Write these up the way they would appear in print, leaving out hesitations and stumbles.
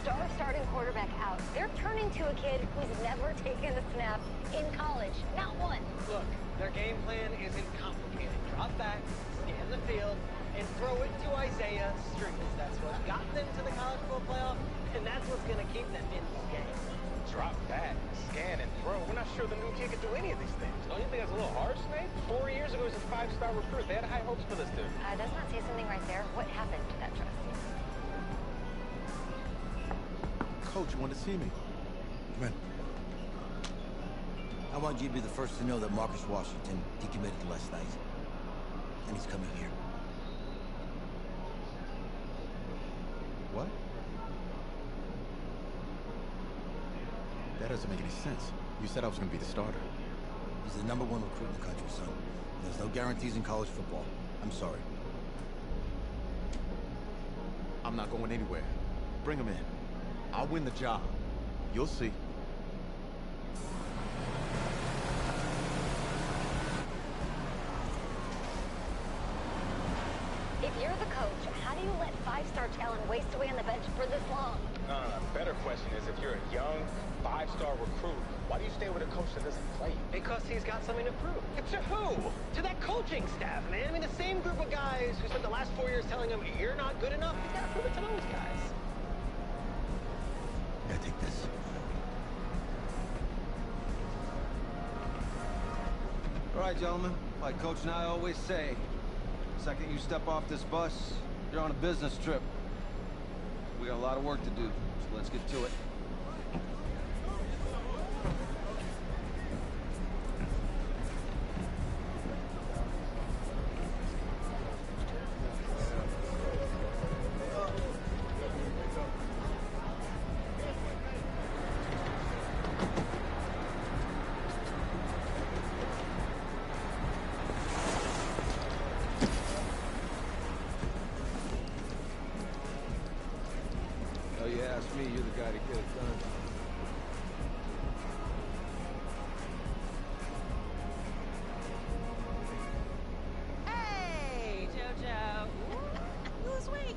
star starting quarterback out, they're turning to a kid who's never taken a snap in college. Not one. Look, their game plan isn't complicated. Drop back, scan the field, and throw it to Isaiah Streets. That's what got them to the college football playoff, and that's what's going to keep them in this game. Drop back, scan, and throw. We're not sure the new kid can do any of these things. Don't you think that's a little harsh, Nate? 4 years ago, he was a 5-star recruit. They had high hopes for this dude. Does not say something right there. What happened to that trust? Coach, you want to see me? Come in. I want you to be the first to know that Marcus Washington decommitted last night. And he's coming here. What? That doesn't make any sense. You said I was going to be the starter. He's the #1 recruit in the country, son. There's no guarantees in college football. I'm sorry. I'm not going anywhere. Bring him in. I'll win the job. You'll see. If you're the coach, how do you let 5-star talent waste away on the bench for this long? No. Better question is, if you're a young 5-star recruit, why do you stay with a coach that doesn't play you? Because he's got something to prove. To who? To that coaching staff, man. I mean, the same group of guys who spent the last 4 years telling him, you're not good enough. He's got to prove it to those guys. Yeah, take this. All right, gentlemen. Like Coach and I always say, the second you step off this bus, you're on a business trip. We got a lot of work to do, so let's get to it. Oh, you ask me, you're the guy to get it done. Hey, JoJo. Lose weight.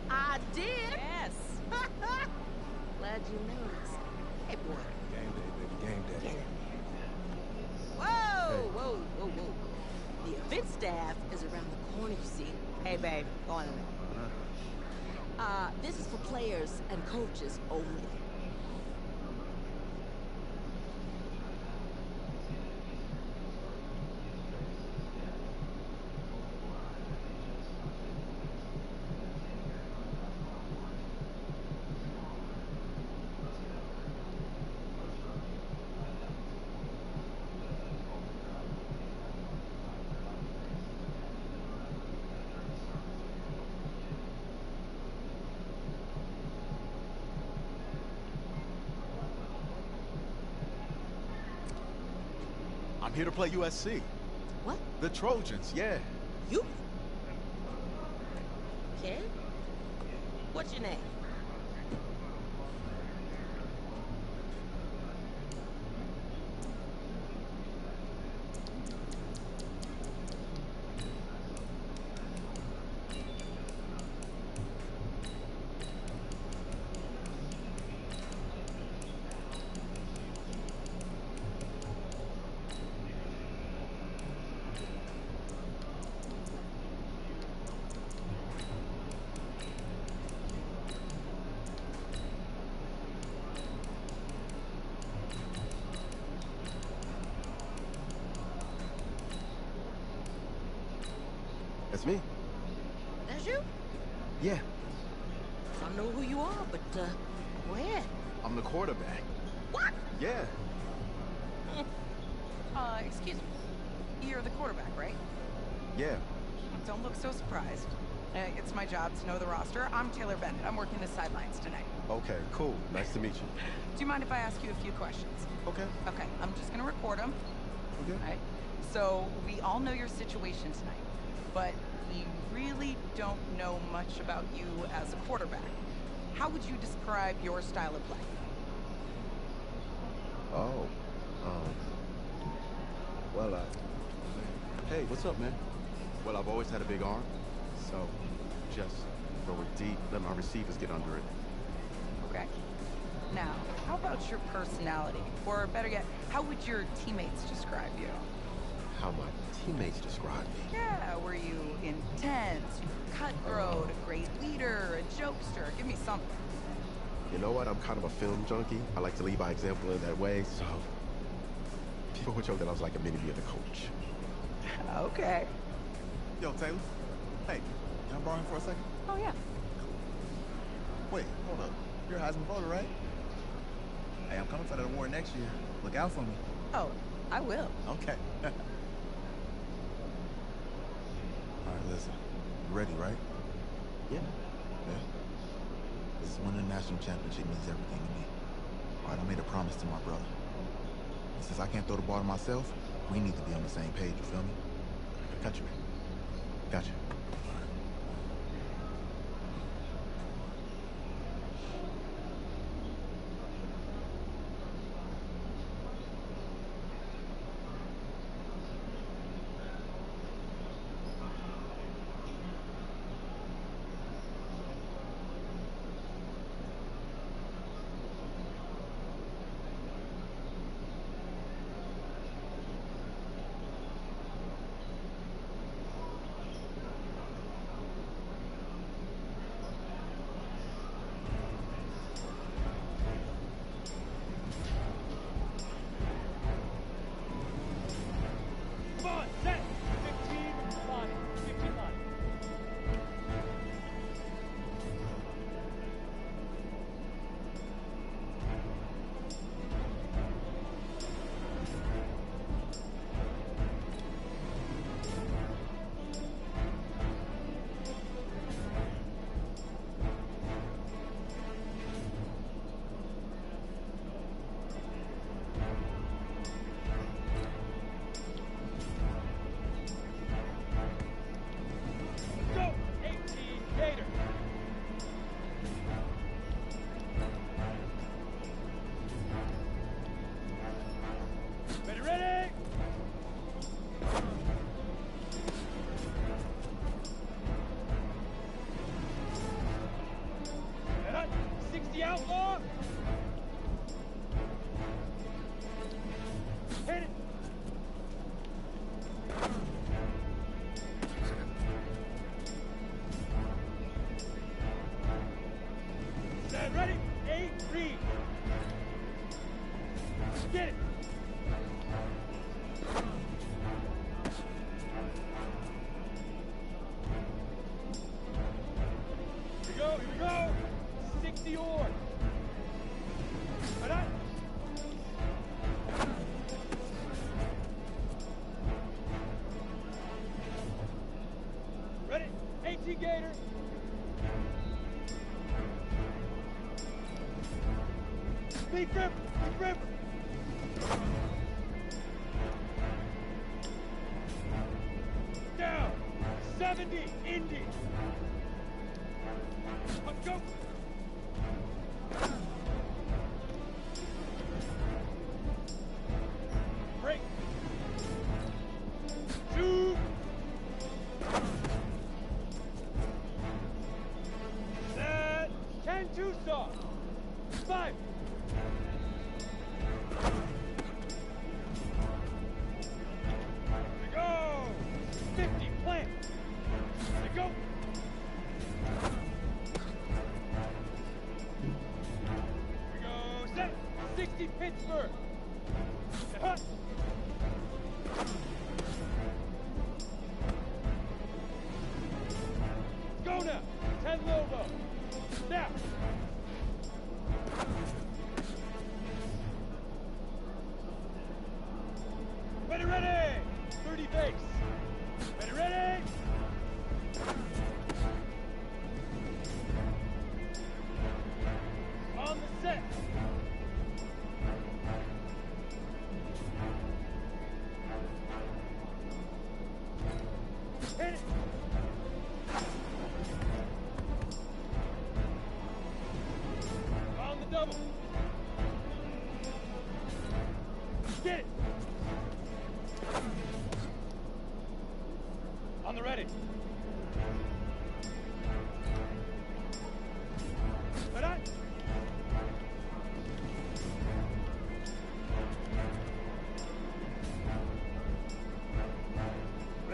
I did. Yes. Glad you noticed. Hey, boy. Game day, baby, game Get day. in there. Whoa. The event staff is around the corner, you see. Hey, babe, go on in there. This is for players and coaches only. I'm here to play USC. What? The Trojans, yeah. You? Kid? What's your name? That's me. That's you? Yeah, I don't know who you are, but, go ahead. I'm the quarterback. What? Yeah. Excuse me. You're the quarterback, right? Yeah. Don't look so surprised. It's my job to know the roster. I'm Taylor Bennett. I'm working the sidelines tonight. Okay, cool. Nice to meet you. Do you mind if I ask you a few questions? Okay. Okay, I'm just gonna record them. Okay. All right. So, we all know your situation tonight, but we really don't know much about you as a quarterback. How would you describe your style of play? Oh. Well, hey, what's up, man? Well, I've always had a big arm, so just throw it deep, let my receivers get under it. Okay. Now, how about your personality? Or better yet, how would your teammates describe you? How my teammates describe me. Yeah, were you intense, cutthroat, a great leader, a jokester? Give me something. You know what? I'm kind of a film junkie. I like to lead by example in that way, so people would joke that I was like a mini me of the coach. Okay. Yo, Taylor. Hey, can I borrow him for a second? Oh, yeah. Wait, hold up. You're a Heisman voter, right? Hey, I'm coming for that award next year. Look out for me. Oh, I will. Okay. All right, listen. You ready, right? Yeah. Yeah. This winning the national championship means everything to me. All right, I made a promise to my brother. And since I can't throw the ball to myself, we need to be on the same page, you feel me? Got you, man. Got you. Outlaw! Hit it! Stand ready? 8, read. Get it! Here we go! 60 oar! Right. Ready? 18 Gator! Big Ripper! Big Ripper! Down! 70! Indy! Let's go! Break! 2! Set! 10 2-saw! 5! Go! 50 plant! Go! Here we go! Set! 60 Pittsburgh! Hut! Go now! 10 Lobo! Now! Ready, ready! 30 base! Ready, ready! On the set! Hit it! On the double! Get it! On the ready! Ready?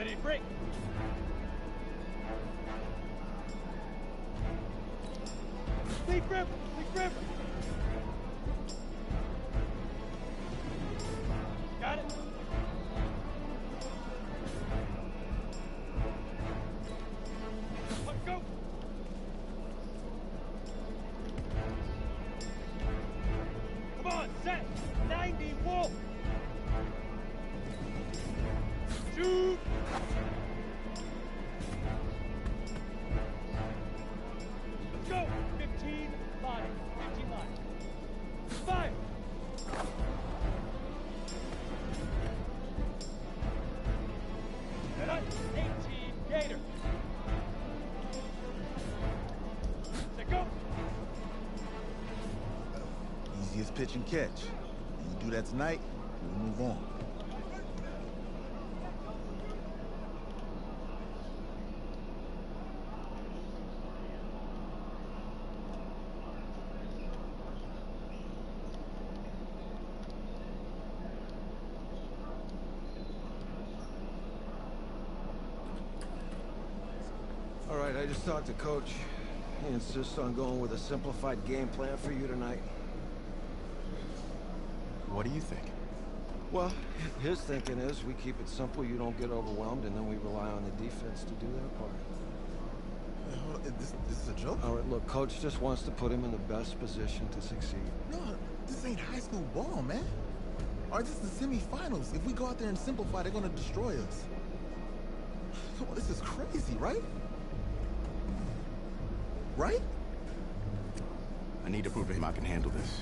Ready, break. Leaf river, leaf river. Got it. Let's go. Come on, set. 90 wolf. Shoot. Let's go. 15 line. 15 line. Fire. Head up. 18 Gator. Set go. Easiest pitch and catch. You do that tonight, we'll move on. All right, I just talked to Coach. He insists on going with a simplified game plan for you tonight. What do you think? Well, his thinking is we keep it simple, you don't get overwhelmed, and then we rely on the defense to do their part. Hold on, this is a joke? All right, look, Coach just wants to put him in the best position to succeed. No, this ain't high school ball, man. All right, this is the semifinals. If we go out there and simplify, they're gonna destroy us. Come on, this is crazy, right? Right? I need to prove to him I can handle this.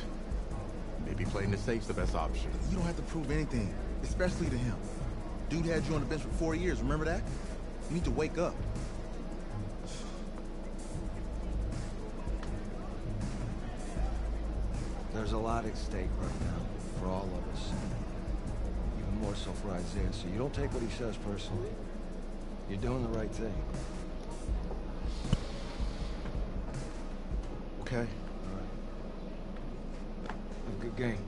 Maybe playing the safe's the best option. You don't have to prove anything, especially to him. Dude had you on the bench for 4 years, remember that? You need to wake up. There's a lot at stake right now, for all of us. Even more so for Isaiah, so you don't take what he says personally. You're doing the right thing. Okay? All right. Have a good game.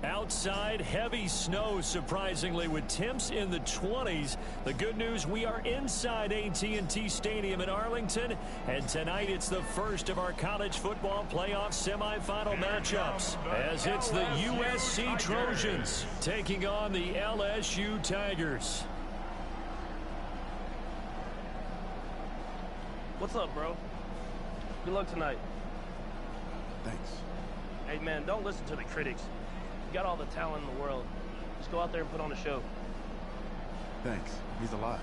Outside, heavy snow, surprisingly, with temps in the 20s. The good news, we are inside AT&T Stadium in Arlington, and tonight it's the first of our college football playoff semifinal matchups, as it's the USC Trojans taking on the LSU Tigers. What's up, bro? Good luck tonight. Thanks. Hey, man, don't listen to the critics. You got all the talent in the world. Just go out there and put on a show. Thanks. Means a lot.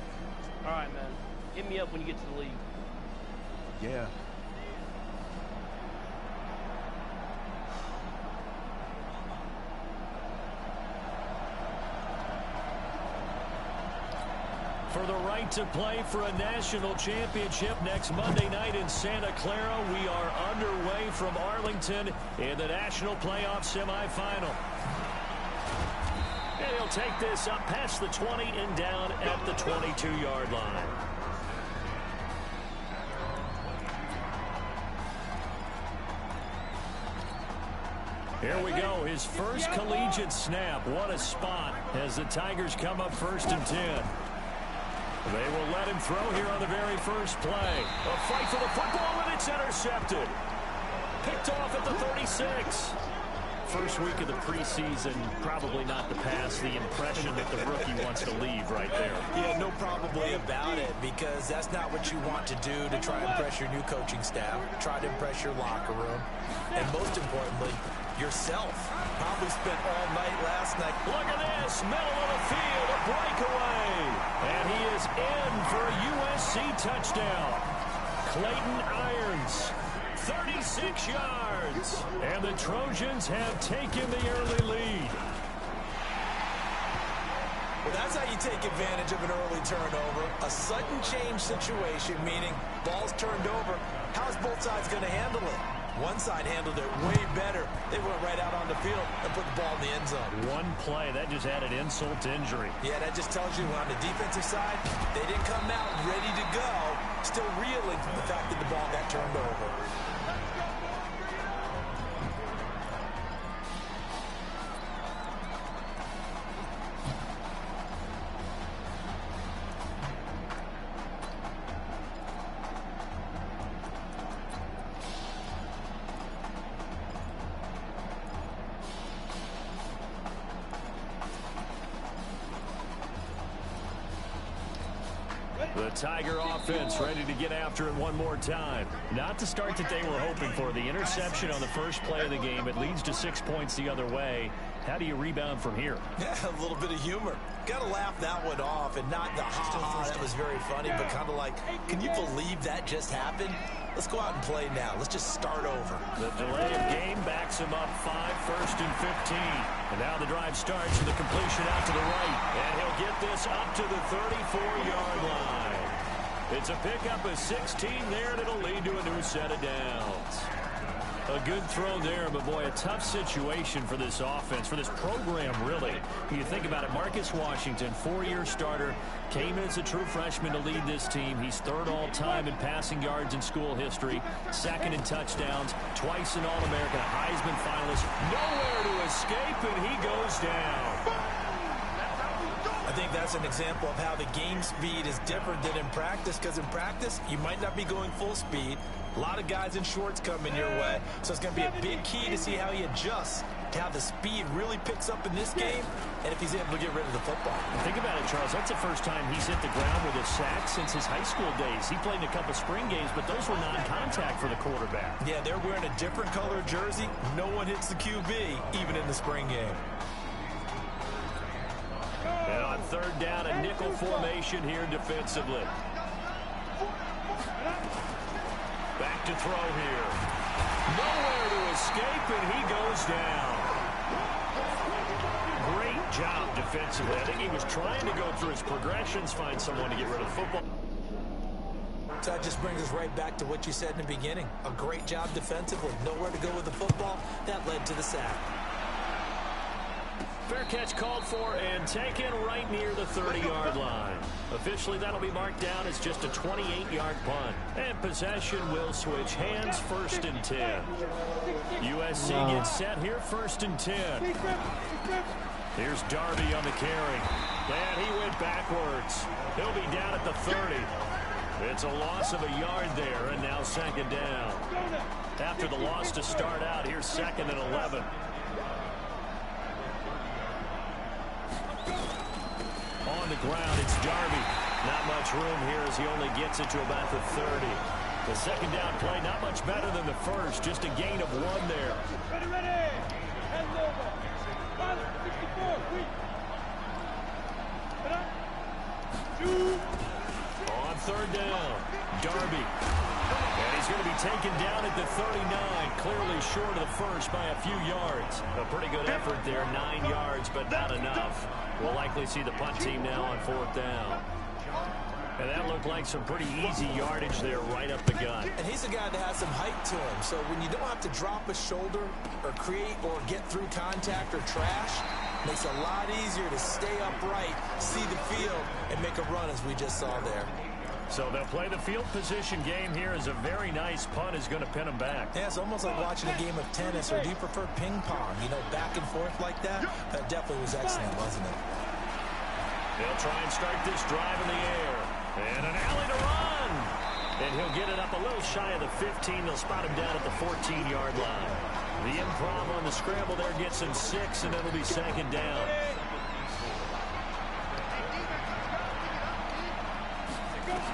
All right, man. Hit me up when you get to the league. Yeah. For the right to play for a national championship next Monday night in Santa Clara, we are underway from Arlington in the national playoff semifinal. And he'll take this up past the 20 and down at the 22-yard line. Here we go, his first collegiate snap. What a spot as the Tigers come up 1st and 10. They will let him throw here on the very first play. A fight for the football, and it's intercepted. Picked off at the 36. First week of the preseason, probably not to pass the impression that the rookie wants to leave right there. Yeah, no probably about it, because that's not what you want to do to try and impress your new coaching staff, try to impress your locker room, and most importantly, yourself. Probably spent all night last night. Look at this, middle of the field, a breakaway. And he is in for a USC touchdown. Clayton Irons, 36 yards. And the Trojans have taken the early lead. that's how you take advantage of an early turnover. A sudden change situation, meaning ball's turned over. How's both sides going to handle it? One side handled it way better. They went right out on the field and put the ball in the end zone. One play, that just added insult to injury. Yeah, that just tells you on the defensive side, they didn't come out ready to go, still reeling from the fact that the ball got turned over. The Tiger offense ready to get after it one more time. Not the start that they were hoping for. The interception on the first play of the game. It leads to 6 points the other way. How do you rebound from here? Yeah, a little bit of humor. Got to laugh that one off and not the ha-ha. That was very funny, but kind of like, can you believe that just happened? Let's go out and play now. Let's just start over. The delay of game backs him up 1st and 15. And now the drive starts with a completion out to the right. And he'll get this up to the 34-yard line. It's a pickup of 16 there, and it'll lead to a new set of downs. A good throw there, but boy, a tough situation for this offense, for this program, really. When you think about it, Marcus Washington, 4-year starter, came in as a true freshman to lead this team. He's 3rd all-time in passing yards in school history, 2nd in touchdowns, twice an All-American, a Heisman finalist. Nowhere to escape, and he goes down. I think that's an example of how the game speed is different than in practice, because in practice, you might not be going full speed. A lot of guys in shorts coming your way, so it's going to be a big key to see how he adjusts to how the speed really picks up in this game and if he's able to get rid of the football. Think about it, Charles. That's the first time he's hit the ground with a sack since his high school days. He played in a couple spring games, but those were non-contact for the quarterback. Yeah, they're wearing a different color jersey. No one hits the QB, even in the spring game. And on 3rd down, a nickel formation here defensively. Back to throw here. Nowhere to escape, and he goes down. Great job defensively. I think he was trying to go through his progressions, find someone to get rid of the football. So that just brings us right back to what you said in the beginning. A great job defensively. Nowhere to go with the football. That led to the sack. Fair catch called for and taken right near the 30-yard line. Officially, that'll be marked down as just a 28-yard punt. And possession will switch hands, 1st and 10. USC gets set here, 1st and 10. Here's Darby on the carry. And he went backwards. He'll be down at the 30. It's a loss of a yard there, and now 2nd down. After the loss to start out, here's 2nd and 11. On the ground, it's Darby. Not much room here as he only gets it to about the 30. The 2nd down play, not much better than the first. Just a gain of 1 there. Ready. Hands over. 64, quick. On 3rd down, Darby. And he's going to be taken down at the 39, clearly short of the first by a few yards. A pretty good effort there, 9 yards, but not enough. We'll likely see the punt team now on 4th down. And that looked like some pretty easy yardage there right up the gut. And he's a guy that has some height to him, so when you don't have to drop a shoulder or create or get through contact or trash, it makes it a lot easier to stay upright, see the field, and make a run as we just saw there. So they'll play the field position game here as a very nice punt is going to pin them back. Yeah, it's almost like watching a game of tennis, or do you prefer ping pong? You know, back and forth like that? That definitely was excellent, wasn't it? They'll try and start this drive in the air. And an alley to run. And he'll get it up a little shy of the 15. They'll spot him down at the 14-yard line. The improv on the scramble there gets him 6, and it'll be 2nd down.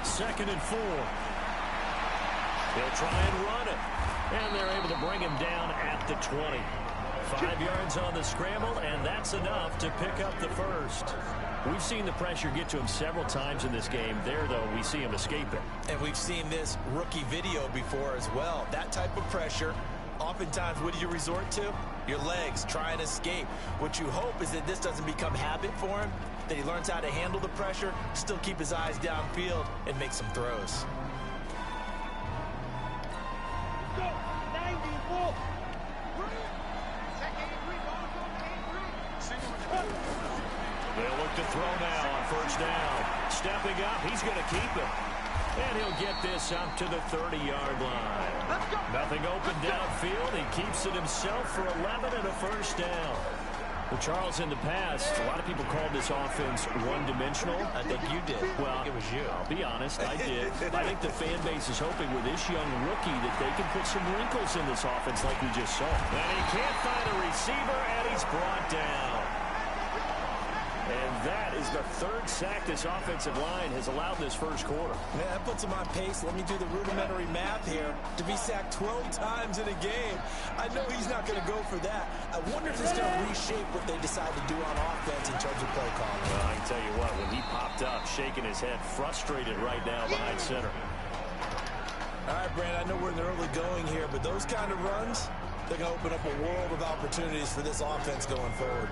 Second and 4. They'll try and run it. And they're able to bring him down at the 20. 5 yards on the scramble, and that's enough to pick up the first. We've seen the pressure get to him several times in this game. There, though, we see him escape it. And we've seen this rookie video before as well. That type of pressure, Oftentimes, what do you resort to? Your legs, try and escape. What you hope is that this doesn't become habit for him, that he learns how to handle the pressure, still keep his eyes downfield, and make some throws. Go! 94! They'll look to throw now on first down. Stepping up, he's going to keep it. And he'll get this up to the 30-yard line. Nothing open downfield. He keeps it himself for 11 and a first down. Well, Charles, in the past, a lot of people called this offense one-dimensional. I think you did. Well, it was you. I'll be honest, I did. I think the fan base is hoping with this young rookie that they can put some wrinkles in this offense like we just saw. And he can't find a receiver, and he's brought down. And that is the third sack this offensive line has allowed this first quarter. Man, that puts him on pace. Let me do the rudimentary math here. To be sacked 12 times in a game, I know he's not going to go for that. I wonder if this is going to reshape what they decide to do on offense in terms of play calling. Well, I can tell you what, when he popped up, shaking his head, frustrated right now behind center. All right, Brand, I know we're in the early going here, but those kind of runs, they're going to open up a world of opportunities for this offense going forward.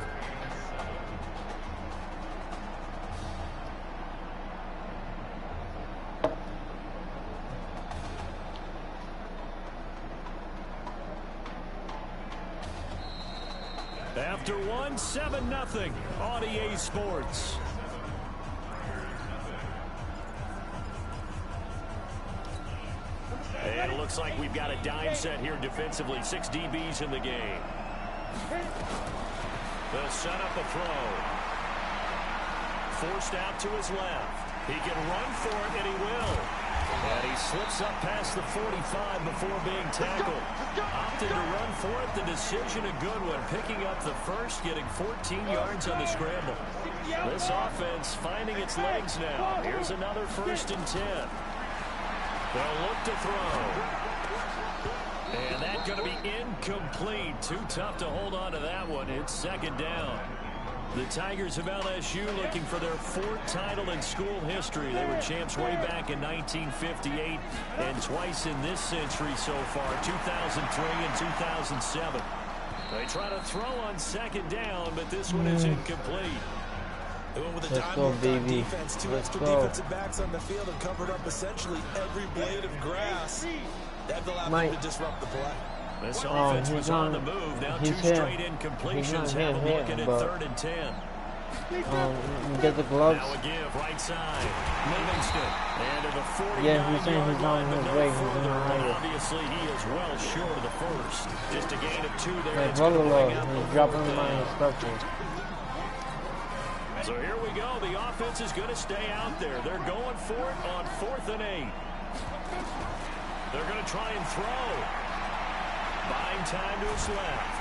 After one, 7-0 on EA Sports. And it looks like we've got a dime set here defensively. 6 DBs in the game. They'll set up a throw. Forced out to his left. He can run for it, and he will. And he slips up past the 45 before being tackled. Opted to run for it. The decision a good one. Picking up the first, getting 14 yards on the scramble. This offense finding its legs now. Here's another 1st and 10. They'll look to throw. And that's going to be incomplete. Too tough to hold on to that one. It's 2nd down. The Tigers of LSU looking for their 4th title in school history. They were champs way back in 1958 and twice in this century so far, 2003 and 2007. They try to throw on 2nd down, but this one is incomplete. They went with a dime defense, 2 extra defensive backs on the field and covered up essentially every blade of grass. That allowed them to disrupt the play. This offense was on the move. Now 2 straight incompletions. Have them looking at 3rd and 10. Get the gloves. Now a give right side. Livingston. And to the 49 yeah, he's saying he's on his way. He's further. on his way. Obviously, he is well short of the first. Just a gain of 2 there. Yeah, brother love. He's dropping my instructions. So here we go. The offense is going to stay out there. They're going for it on 4th and 8. They're going to try and throw. Buying time to his left.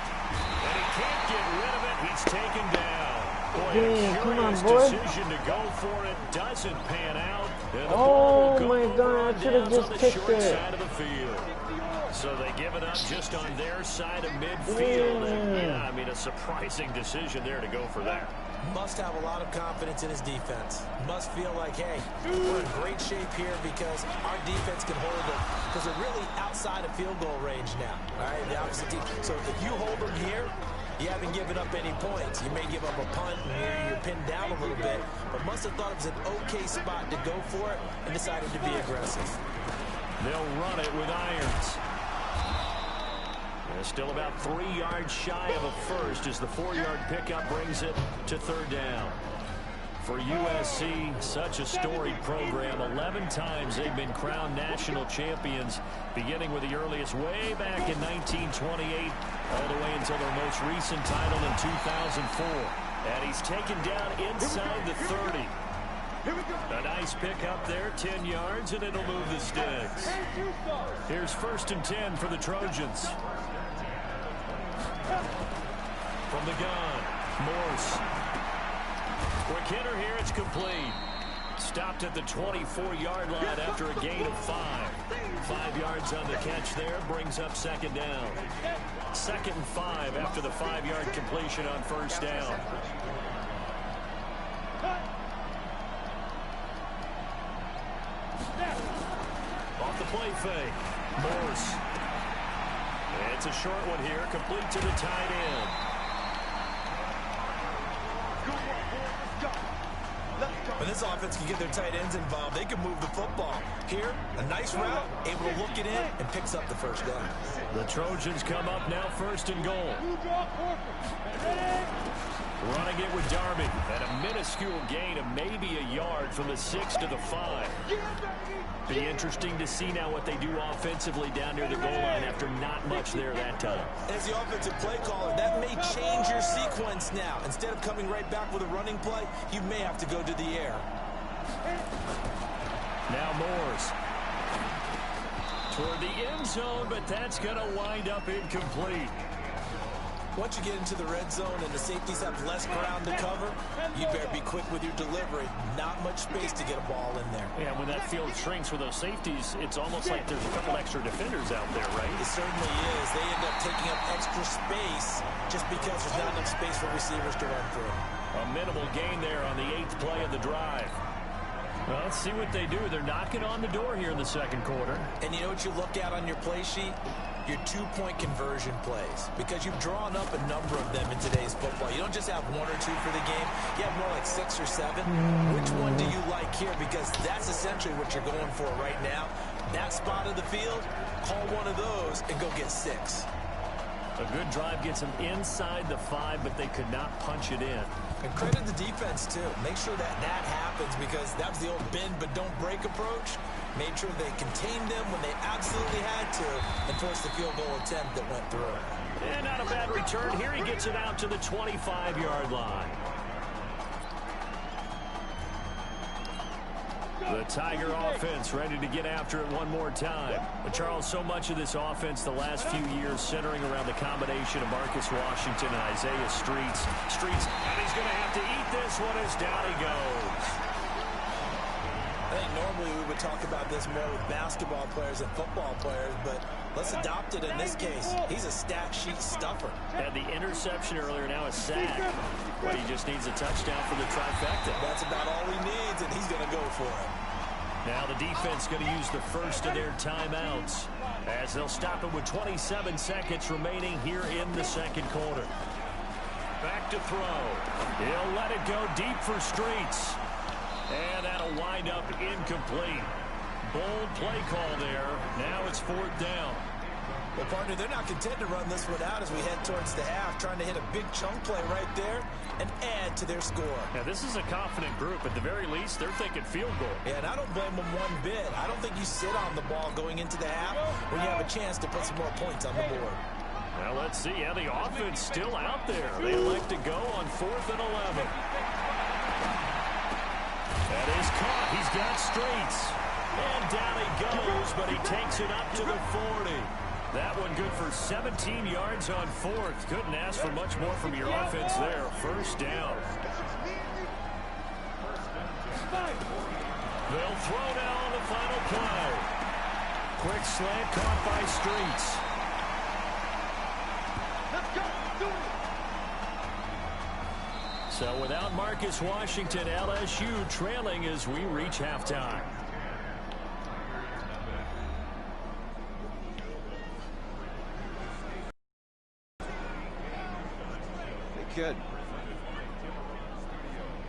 And he can't get rid of it. He's taken down. Boy, a curious decision to go for it. Doesn't pan out. And the ball will my God, I should have just kicked it. Side of the field. So they give it up just on their side of midfield. And yeah, I mean, a surprising decision there to go for that. Must have a lot of confidence in his defense. Must feel like, hey, we're in great shape here because our defense can hold them. Because they're really outside of field goal range now. All right, the opposite team. So if you hold them here, you haven't given up any points. You may give up a punt and you're pinned down a little bit. But must have thought it was an okay spot to go for it and decided to be aggressive. They'll run it with irons. Still about 3 yards shy of a first as the 4-yard pickup brings it to 3rd down. For USC, such a storied program. 11 times they've been crowned national champions, beginning with the earliest way back in 1928, all the way until their most recent title in 2004. And he's taken down inside the 30. A nice pickup there, 10 yards, and it'll move the sticks. Here's 1st and 10 for the Trojans. From the gun, Morse. Quick hitter here, it's complete. Stopped at the 24-yard line after a gain of 5. 5 yards on the catch there, brings up 2nd down. 2nd and 5 after the 5-yard completion on 1st down. Off the play fake, Morse. It's a short one here, complete to the tight end. When this offense can get their tight ends involved, they can move the football. Here, a nice route, able to look it in, and picks up the first down. The Trojans come up now first and goal. Running it with Darby at a minuscule gain of maybe a yard from the 6 to the 5. Be interesting to see now what they do offensively down near the goal line after not much there that time. As the offensive play caller, that may change your sequence now. Instead of coming right back with a running play, you may have to go to the air. Now Moores toward the end zone, but that's going to wind up incomplete. Once you get into the red zone and the safeties have less ground to cover, you better be quick with your delivery. Not much space to get a ball in there. Yeah, when that field shrinks with those safeties, it's almost like there's a couple extra defenders out there, right? It certainly is. They end up taking up extra space just because there's not enough space for receivers to run through. A minimal gain there on the 8th play of the drive. Well, let's see what they do. They're knocking on the door here in the second quarter. And you know what you look at on your play sheet? Your 2-point conversion plays, because you've drawn up a number of them in today's football. You don't just have 1 or 2 for the game. You have more like 6 or 7. Which one do you like here? Because that's essentially what you're going for right now. That spot of the field, call one of those and go get 6. A good drive gets them inside the 5, but they could not punch it in. And credit the defense, too. Make sure that that happens, because that was the old bend but don't break approach. Made sure they contained them when they absolutely had to and forced the field goal attempt that went through. And not a bad return. Here he gets it out to the 25-yard line. The Tiger offense ready to get after it one more time. But Charles, so much of this offense the last few years centering around the combination of Marcus Washington and Isaiah Streets. And he's going to have to eat this one as down he goes. I think normally we would talk about this more with basketball players and football players, but let's adopt it in this case. He's a stat sheet stuffer. Had the interception earlier, now a sack. But he just needs a touchdown for the trifecta. That's about all he needs, and he's going to go for it. Now the defense going to use the first of their timeouts as they'll stop it with 27 seconds remaining here in the second quarter. Back to throw. He'll let it go deep for Streets. And that'll wind up incomplete. Bold play call there. Now it's 4th down. Well, partner, they're not content to run this one out as we head towards the half, trying to hit a big chunk play right there and add to their score. Now, this is a confident group. At the very least, they're thinking field goal. Yeah, and I don't blame them one bit. I don't think you sit on the ball going into the half when you have a chance to put some more points on the board. Now, let's see. Yeah, the offense still out there. They elect to go on 4th and 11. That is caught. He's got Streets. And down he goes, but he takes it up to the 40. That one good for 17 yards on 4th. Couldn't ask for much more from your offense there. First down. They'll throw now on the final play. Quick slant caught by Streets. Let's go. Do it. So without Marcus Washington, LSU trailing as we reach halftime. Hey, kid.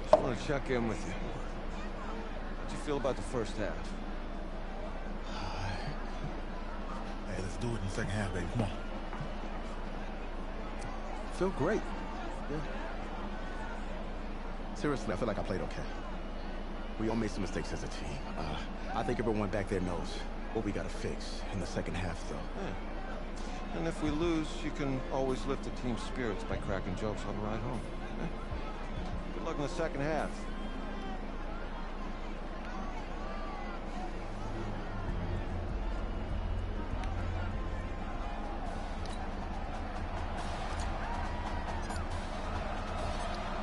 Just want to check in with you. How'd you feel about the first half? Hey, let's do it in the second half, baby. Come on. Feel great. Yeah. Seriously, I feel like I played okay. We all made some mistakes as a team. I think everyone back there knows what we got to fix in the second half, though. Yeah. And if we lose, you can always lift the team's spirits by cracking jokes on the ride home. Yeah. Good luck in the second half.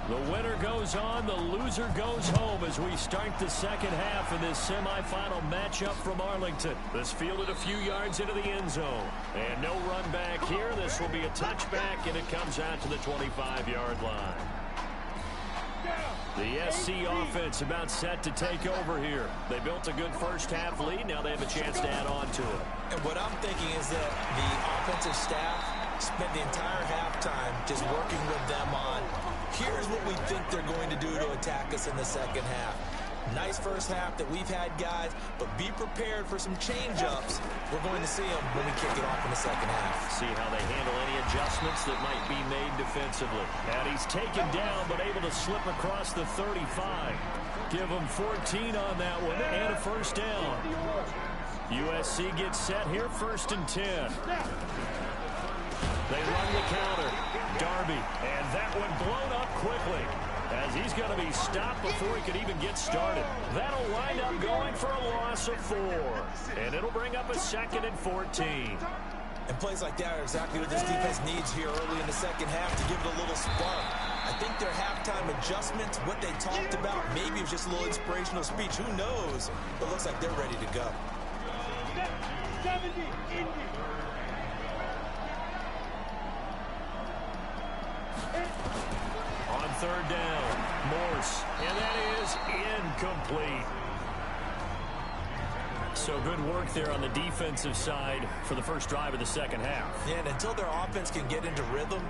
The winner goes on, the loser goes home as we start the second half in this semifinal matchup from Arlington. This fielded a few yards into the end zone. And no run back here. This will be a touchback, and it comes out to the 25-yard line. Down. The SC offense about set to take over here. They built a good first half lead. Now they have a chance to add on to it. And what I'm thinking is that the offensive staff spent the entire halftime just working with them on, here's what we think they're going to do to attack us in the second half. Nice first half that we've had, guys, but be prepared for some change-ups. We're going to see them when we kick it off in the second half. See how they handle any adjustments that might be made defensively. And he's taken down, but able to slip across the 35. Give him 14 on that one and a first down. USC gets set here, 1st and 10. They run the counter. Darby, and that one blown up quickly, as he's going to be stopped before he could even get started. That'll wind up going for a loss of 4. And it'll bring up a 2nd and 14. And plays like that are exactly what this defense needs here early in the second half to give it a little spark. I think their halftime adjustments, what they talked about, maybe it was just a little inspirational speech. Who knows? But it looks like they're ready to go. 70, Indy. On 3rd down, Morse, and that is incomplete. So good work there on the defensive side for the first drive of the second half. Yeah, and until their offense can get into rhythm,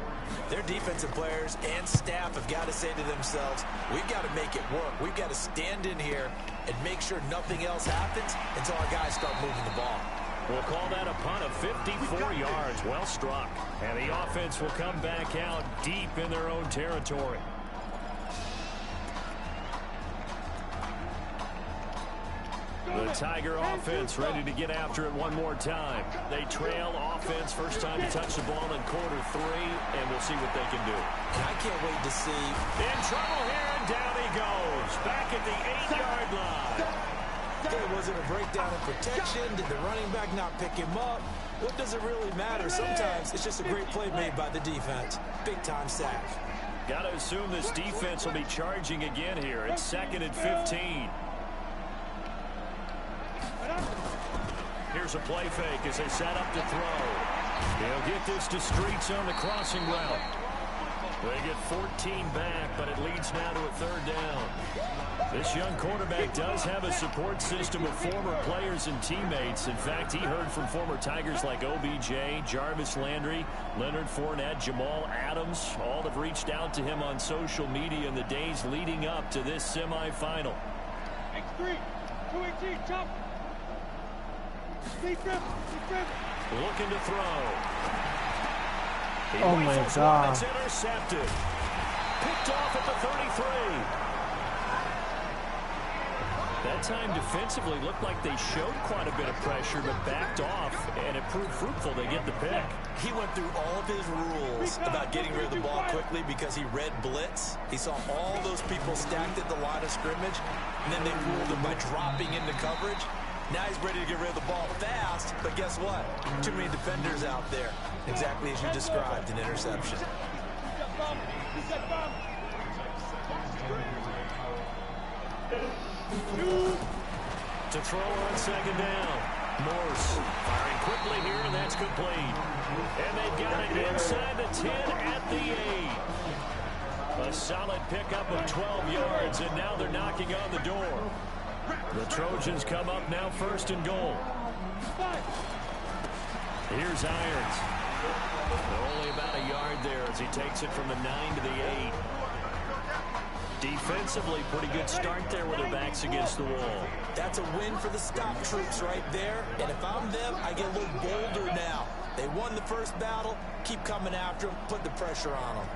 their defensive players and staff have got to say to themselves, we've got to make it work. We've got to stand in here and make sure nothing else happens until our guys start moving the ball. We'll call that a punt of 54 yards. Well struck. And the offense will come back out deep in their own territory. The Tiger offense ready to get after it one more time. They trail offense, first time to touch the ball in quarter 3, and we'll see what they can do. And I can't wait to see. In trouble here, and down he goes. Back at the 8-yard line. Okay, was it a breakdown in protection? Did the running back not pick him up? What does it really matter? Sometimes it's just a great play made by the defense. Big-time sack. Got to assume this defense will be charging again here. It's 2nd and 15. Here's a play fake as they set up to throw. They'll get this to Streets on the crossing route. They get 14 back, but it leads now to a 3rd down. This young quarterback does have a support system of former players and teammates. In fact, he heard from former Tigers like OBJ, Jarvis Landry, Leonard Fournette, Jamal Adams. All have reached out to him on social media in the days leading up to this semifinal. X3, 218, chop. Looking to throw. Oh my God. It's intercepted. Picked off at the 33. That time defensively looked like they showed quite a bit of pressure, but backed off, and it proved fruitful. They get the pick. He went through all of his rules about getting rid of the ball quickly because he read blitz. He saw all those people stacked at the line of scrimmage, and then they ruled him by dropping into coverage. Now he's ready to get rid of the ball fast, but guess what? Too many defenders out there. Exactly as you described, an interception. To throw on 2nd down. Morse firing quickly here, and that's complete. And they've got it inside the 10 at the 8. A solid pickup of 12 yards, and now they're knocking on the door. The Trojans come up now 1st and goal. Here's Irons. Only about a yard there as he takes it from the 9 to the 8. Defensively, pretty good start there with their backs against the wall. That's a win for the stop troops right there. And if I'm them, I get a little bolder now. They won the first battle. Keep coming after them. Put the pressure on them.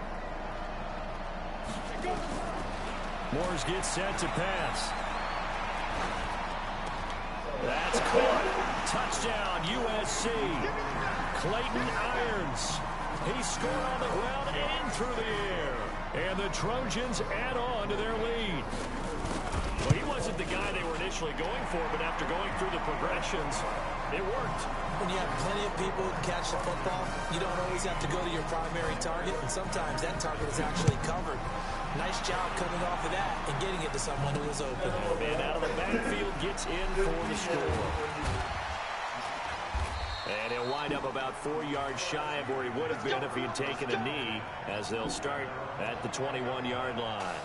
Moores gets set to pass. That's caught. Touchdown, USC. Clayton Irons. He scored on the ground and through the air. And the Trojans add on to their lead. Well, he wasn't the guy they were initially going for, but after going through the progressions, it worked. When you have plenty of people who can catch the football, you don't always have to go to your primary target, and sometimes that target is actually covered. Nice job coming off of that and getting it to someone who was open. And out of the backfield gets in for the score. And he'll wind up about 4 yards shy of where he would have been if he had taken a knee, as they'll start at the 21-yard line.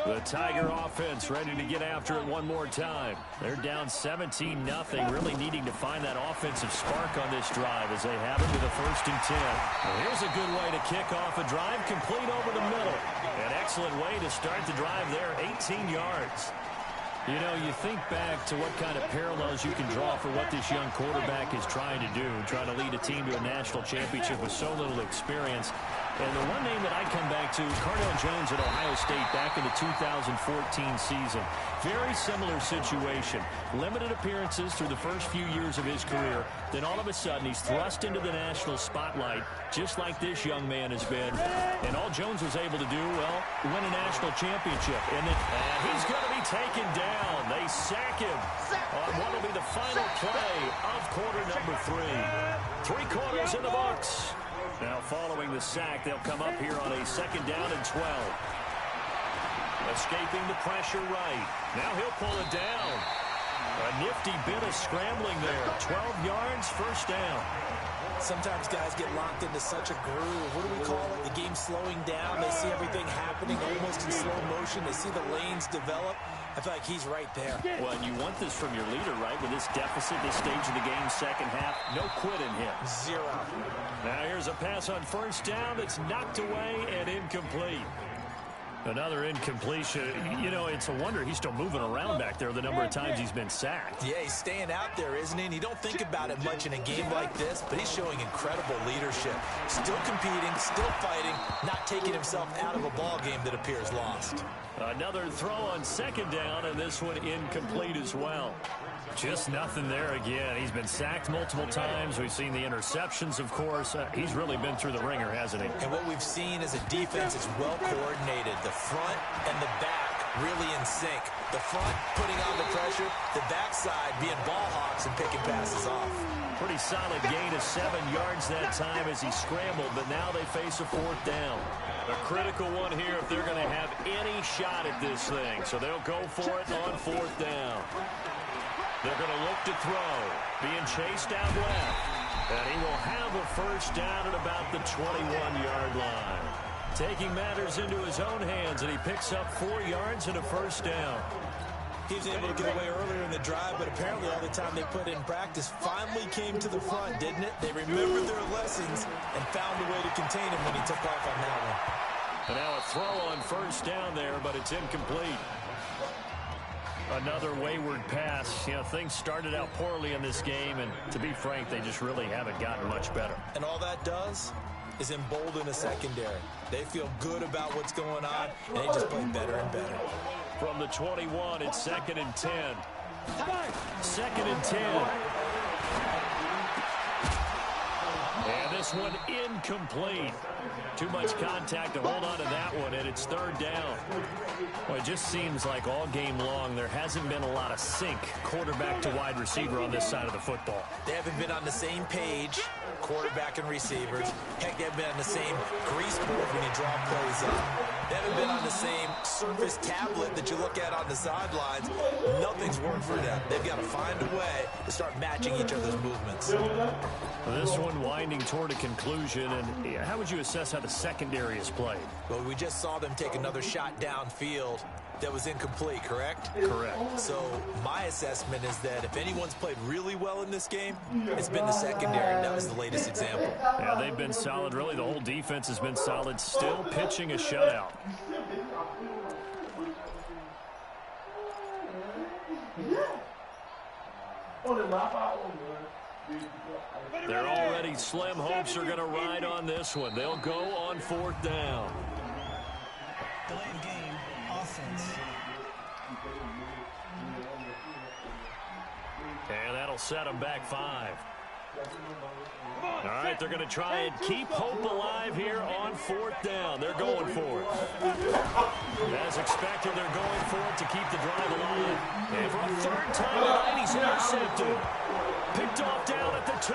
The Tiger offense ready to get after it one more time. They're down 17-0, really needing to find that offensive spark on this drive as they have it with a 1st and 10. Well, here's a good way to kick off a drive, complete over the middle. An excellent way to start the drive there, 18 yards. You know, you think back to what kind of parallels you can draw for what this young quarterback is trying to do, trying to lead a team to a national championship with so little experience. And the one name that I come back to, Cardale Jones at Ohio State back in the 2014 season. Very similar situation. Limited appearances through the first few years of his career. Then all of a sudden, he's thrust into the national spotlight, just like this young man has been. And all Jones was able to do, well, win a national championship. And he's going to be taken down. They sack him on what will be the final play of quarter number 3. 3 quarters in the books. Now, following the sack, they'll come up here on a 2nd down and 12. Escaping the pressure right. Now he'll pull it down. A nifty bit of scrambling there. 12 yards, 1st down. Sometimes guys get locked into such a groove. What do we call it? The game's slowing down. They see everything happening almost in slow motion. They see the lanes develop. I feel like he's right there. Well, and you want this from your leader, right? With this deficit, this stage of the game, 2nd half, no quit in him. 0. Now here's a pass on 1st down that's knocked away and incomplete. Another incompletion. You know, it's a wonder he's still moving around back there the number of times he's been sacked. Yeah, he's staying out there, isn't he? And you don't think about it much in a game like this, but he's showing incredible leadership. Still competing, still fighting, not taking himself out of a ball game that appears lost. Another throw on 2nd down, and this one incomplete as well. Just nothing there again. He's been sacked multiple times. We've seen the interceptions, of course. He's really been through the ringer, hasn't he? And what we've seen is a defense that's well coordinated. The front and the back really in sync. The front putting on the pressure, the backside being ball hawks and picking passes off. Pretty solid gain of 7 yards that time as he scrambled, but now they face a 4th down. A critical one here if they're going to have any shot at this thing. So they'll go for it on 4th down. They're going to look to throw. Being chased out left. And he will have a 1st down at about the 21-yard line. Taking matters into his own hands, and he picks up 4 yards and a 1st down. He was able to get away earlier in the drive, but apparently all the time they put in practice finally came to the front, didn't it? They remembered their lessons and found a way to contain him when he took off on that one. And now a throw on 1st down there, but it's incomplete. Another wayward pass. You know, things started out poorly in this game, and to be frank, they just really haven't gotten much better. And all that does is embolden a secondary. They feel good about what's going on, and they just play better and better. From the 21, it's 2nd and 10. 2nd and 10. And this one incomplete. Too much contact to hold on to that one, and it's 3rd down. Well, it just seems like all game long there hasn't been a lot of sync quarterback to wide receiver on this side of the football. They haven't been on the same page, quarterback and receivers. Heck, they haven't been on the same grease board when you draw plays up. They haven't been on the same surface tablet that you look at on the sidelines. Nothing's worked for them. They've got to find a way to start matching each other's movements. This one winding toward a conclusion, and how would you assess how the secondary has played? Well, we just saw them take another shot downfield that was incomplete, correct? Correct. So my assessment is that if anyone's played really well in this game, it's been the secondary. That was the latest example. Yeah, they've been solid. Really, the whole defense has been solid. Still pitching a shutout. They're already slim hopes are going to ride on this one. They'll go on 4th down. Delayed game, offense. And that'll set them back 5. All right, they're going to try and keep hope alive here on 4th down. They're going for it. As expected, they're going for it to keep the drive alive. And for a 3rd time tonight, he's intercepted. Picked off down at the 2.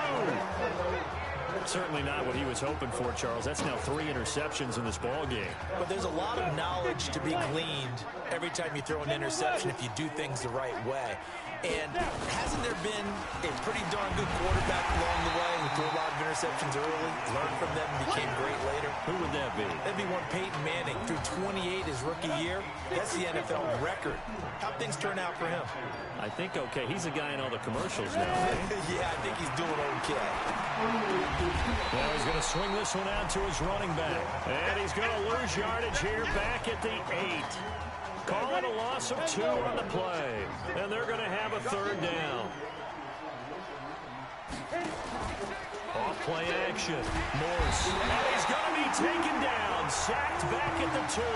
Certainly not what he was hoping for, Charles. That's now 3 interceptions in this ball game. But there's a lot of knowledge to be gleaned every time you throw an interception if you do things the right way. And hasn't there been a pretty darn good quarterback along the way who threw a lot of interceptions early, learned from them, and became great later? Who would that be? That'd be one Peyton Manning. Threw 28 his rookie year. That's the NFL record. How'd things turn out for him? I think okay. He's a guy in all the commercials now. Yeah, I think he's doing okay. Now he's going to swing this one out to his running back. And he's going to lose yardage here back at the 8. Call it a loss of 2 on the play. And they're going to have a 3rd down. Off play action. Morse. And he's going to be taken down. Sacked back at the 2.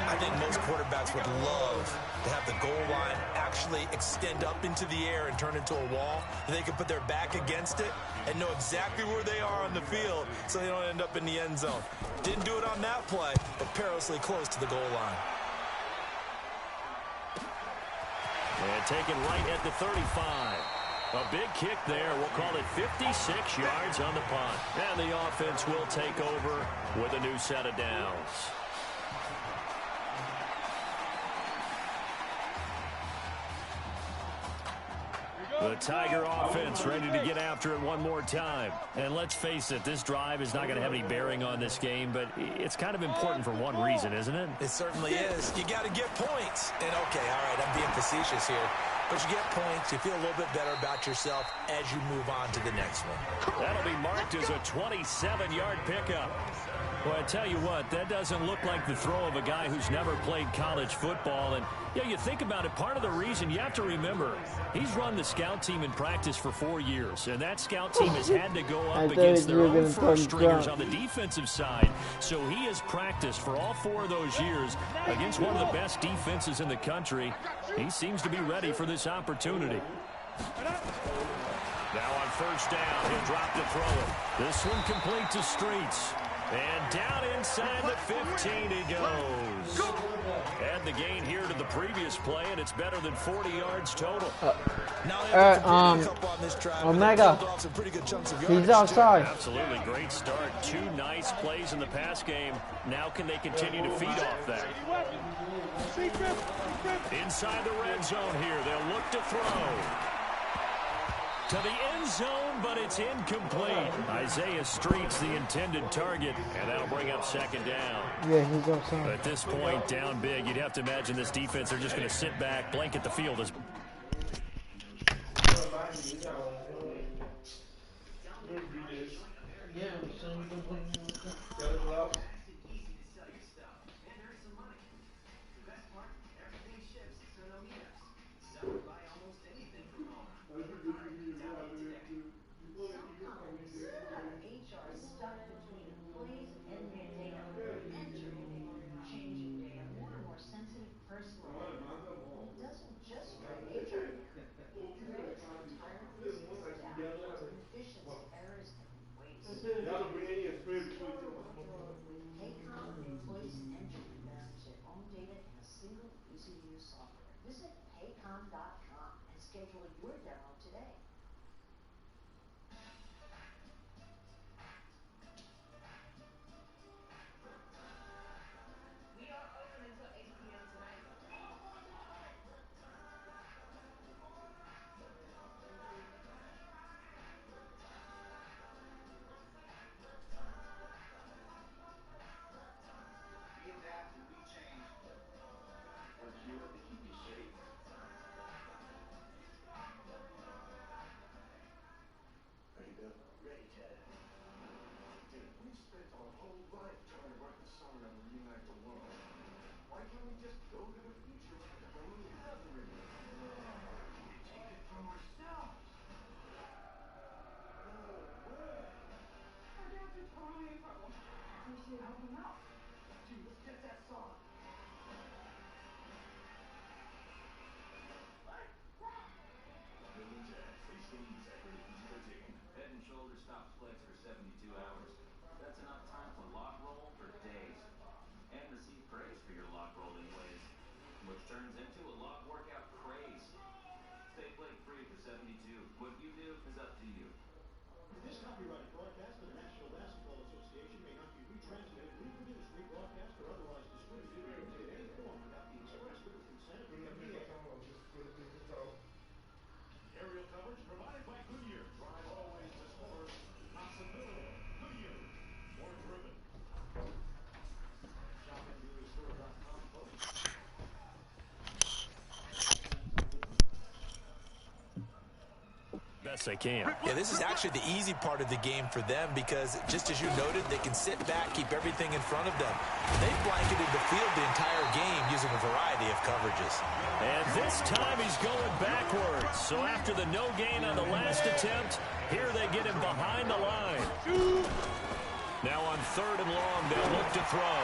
I think most quarterbacks would love to have the goal line actually extend up into the air and turn into a wall. They can put their back against it and know exactly where they are on the field so they don't end up in the end zone. Didn't do it on that play, but perilously close to the goal line. And taken right at the 35. A big kick there. We'll call it 56 yards on the punt. And the offense will take over with a new set of downs. The Tiger offense ready to get after it one more time. And let's face it, this drive is not going to have any bearing on this game, but it's kind of important for one reason, isn't it? It certainly is. You got to get points. And, okay, all right, I'm being facetious here. But you get points, you feel a little bit better about yourself as you move on to the next one. That'll be marked as a 27-yard pickup. Well, I tell you what, that doesn't look like the throw of a guy who's never played college football. And, yeah, you think about it, part of the reason you have to remember, he's run the scout team in practice for 4 years. And that scout team has had to go up against their own first-stringers on the defensive side. So he has practiced for all 4 of those years against one of the best defenses in the country. He seems to be ready for this opportunity. Now on first down, he'll drop to throw it. This one complete to Streets. And down inside the 15 he goes. Add the gain here to the previous play, and it's better than 40 yards total. Omega, he's outside. Absolutely great start. 2 nice plays in the pass game. Now can they continue to feed off that? Inside the red zone here, they'll look to throw. To the end zone, but it's incomplete. Isaiah Streets, the intended target, and that'll bring up 2nd down. Yeah, he's outside. At this point, down big, you'd have to imagine this defense, they're just going to sit back, blanket the field. Visit Paycom.com and schedule your demo today. We are open until 8 p.m. tonight. We adapt and we change. We're here to keep you safe. Ready, Bill? Ready, Ted. Dude, we spent our whole life trying to write the song that will unite the world. Why can't we just go to the future like the whole gathering? We take it from ourselves. No way. Our dads are totally incredible. We should help them out. Dude, let's get that song. Head and shoulder stop flex for 72 hours. That's enough time to lock roll for days. And receive praise for your lock rolling ways, which turns into a lock workout craze. Stay flake free for 72. What you do is up to you. This copyrighted broadcast of the National Basketball Association may not be retransmitted, reproduced, rebroadcast, or otherwise distributed or used in any form without the express written consent of the NBA. Aerial coverage provided by Goodyear. Drive always to scores. Possibility. Goodyear. More driven. ShopNBAStore.com post. Best they can. Yeah, this is actually the easy part of the game for them because, just as you noted, they can sit back, keep everything in front of them. They've blanketed the field the entire game using a variety of coverages. And this time he's going backwards. So after the no gain on the last attempt, here they get him behind the line. Now on 3rd and long, they'll look to throw.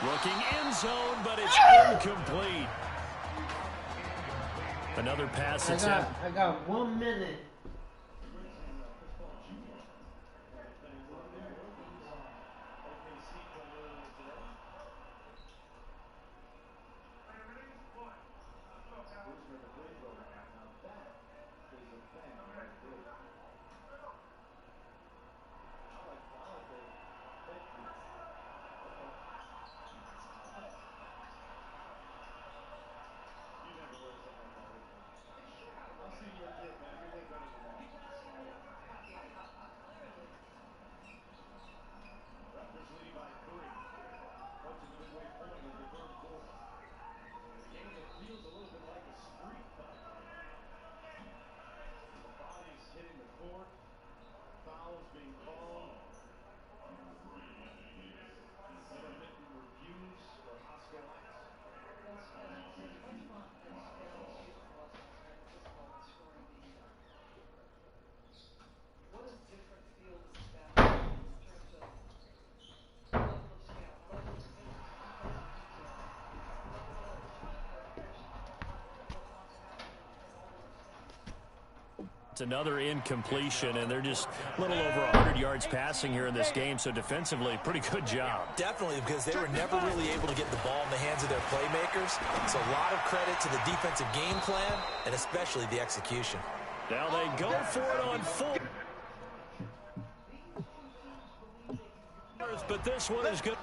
Looking end zone, but it's incomplete. Another pass attempt. I got 1 minute. Raptors leading by 3. Approaching the midway point of the third quarter. A game that feels a little bit like a street fight. The bodies hitting the court. Fouls being called. Intermittent reviews for hostile acts. What a different field is basketball in terms of level of skill, level of commitment to defensive detail, level of preparation for what wants to happen in all of those things. It's another incompletion, and they're just a little over 100 yards passing here in this game, so defensively, pretty good job. Definitely, because they were never really able to get the ball in the hands of their playmakers. So a lot of credit to the defensive game plan, and especially the execution. Now they go for it on 4. But this one is good.